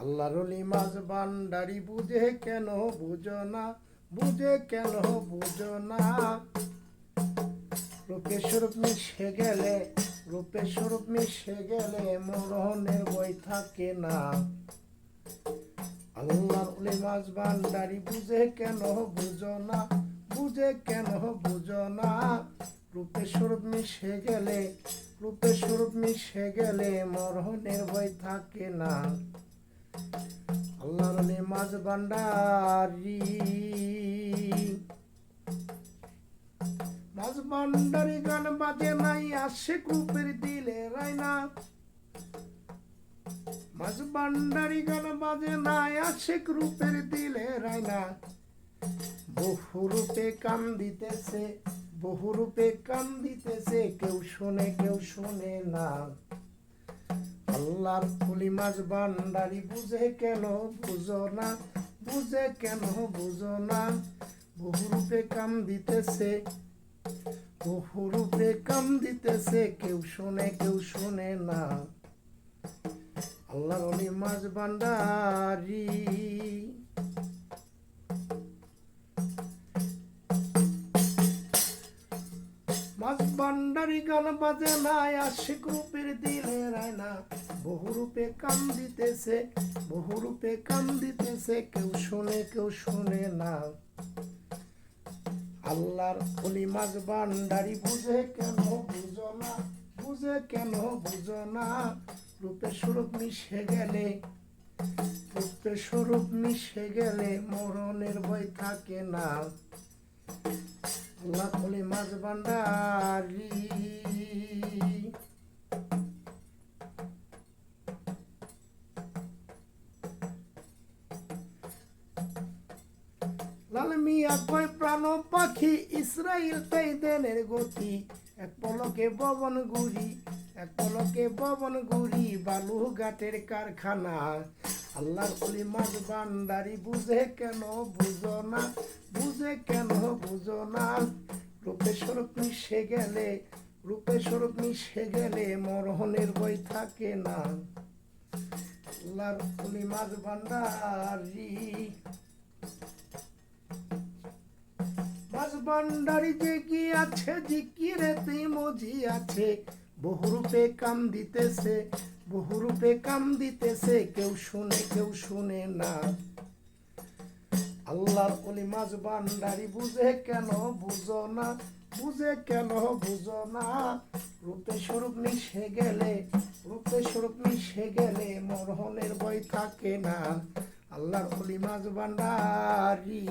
আল্লাহর ওলি মাঝ ভান্ডারি বুঝে কেন বুঝো না, বুঝে কেন বুঝো না। রূপে স্বরূপ মিশে গেলে, রূপে স্বরূপ মিশে গেলে মরণের বই থাকে না। আল্লাহর ওলি মাঝ ভান্ডারি বুঝে কেন বুঝো না, বুঝে কেন বুঝো না। রূপে স্বরূপ মিশে গেলে, রূপে স্বরূপ মিশে গেলে মরণের ভয় থাকে না। আল্লাহর ওলি মাঝ ভান্ডারি, মাঝ ভান্ডারি গান বাজে নাই আশিক রূপের দিলে রায়না। মাঝ ভান্ডারি গান বাজে নাই আশিক রূপের দিলে রায়না। বহু রূপে কান দিতেছে, বহু রূপে কান দিতেছে, কেউ শোনে কেউ শোনে না। আল্লাহর ওলি মাঝ ভান্ডারি বুঝে কেন বুঝো না, বুঝে কেন বুঝো না। বহু রূপে কান দিতেছে, বহু রূপে কান দিতেছে, কেউ শোনে কেউ শোনে না। আল্লাহর ওলি মাঝ ভান্ডারি, মাঝ ভান্ডারি গান বাজে নাই আশিক রূপের দিলে রায়না। বহু রূপে কান দিতেছে, বহু রূপে কান দিতেছে, কেউ শোনে কেউ শোনে না। আল্লাহর ওলি মাঝ ভান্ডারি বুঝে কেন বুঝো না, বুঝে কেন বুঝো না। রূপে স্বরূপ মিশে গেলে, রূপে স্বরূপ মিশে গেলে মরণের ভয় থাকে না। আল্লাহর ওলি মাঝ ভান্ডারি, লাল মিয়া কয় প্রাণ পাখি ইসরাইল তাই দেনের গতি। এক পলকে ববন গুড়ি, এক পলকে ববন গুড়ি, বালুঘাটের কারখানা। আল্লাহর ওলি মাঝ ভান্ডারি বুঝে কেন বুঝো না, বুঝে কেন বুঝো না। রূপে স্বরূপ মিশে গেলে, রূপে স্বরূপ মিশে গেলে মরণের বই থাকে না। আল্লাহর ওলি মাঝ ভান্ডারি, মাঝ ভান্ডারি যে কি আছে জিকিরেতে মজি আছে। বহু রূপে কাম দিতেছে, বহু রূপে কাম দিতেছে, কেউ শুনে কেউ শুনে না। আল্লাহর ওলি মাঝ ভান্ডারি বুঝে কেন বুঝো না, বুঝে কেন বুঝো না। রূপে স্বরূপ মিশে গেলে, রূপে স্বরূপ মিশে গেলে মরণের ভয় থাকে না। আল্লাহর ওলি মাঝ ভান্ডারি,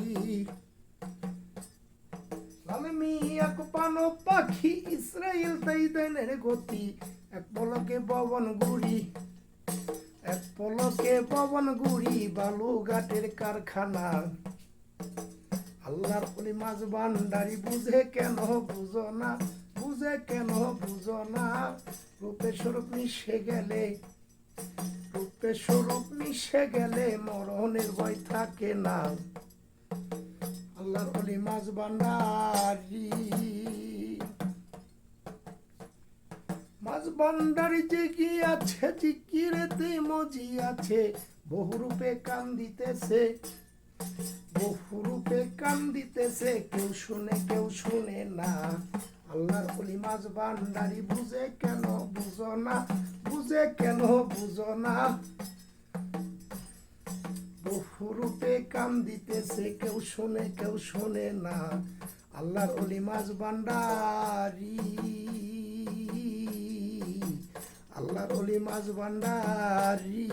লাল মিয়া পানো পাখি ইসরাইল তাই দেনের গতি। এক পলকে ববন গুড়ি, এক পলকে ববন গুড়ি, বালুঘাটের কারখানা। আল্লাহর ওলি মাঝ ভান্ডারি বুঝে কেন বুঝো না, বুঝে কেন বুঝো না। রূপে স্বরূপ মিশে গেলে, রূপে স্বরূপ মিশে গেলে মরণের ভয় থাকে না। আল্লাহর ওলি মাঝ ভান্ডারি, মাঝ ভান্ডারি যে কি আছে জিকিরেতে মজি আছে। বহু রূপে কান দিতেছে, বহু রূপে কান দিতেছে, কেউ শুনে কেউ শুনে না। আল্লাহর ওলি মাঝ ভান্ডারি বুঝে কেন বুঝো না, বুঝে কেন বুঝো না। বহু রূপে কান দিতেছে, কেউ শুনে কেউ শুনে না। আল্লাহর ওলি মাঝ ভান্ডারি, আল্লাহর ওলি মাঝ ভান্ডারি।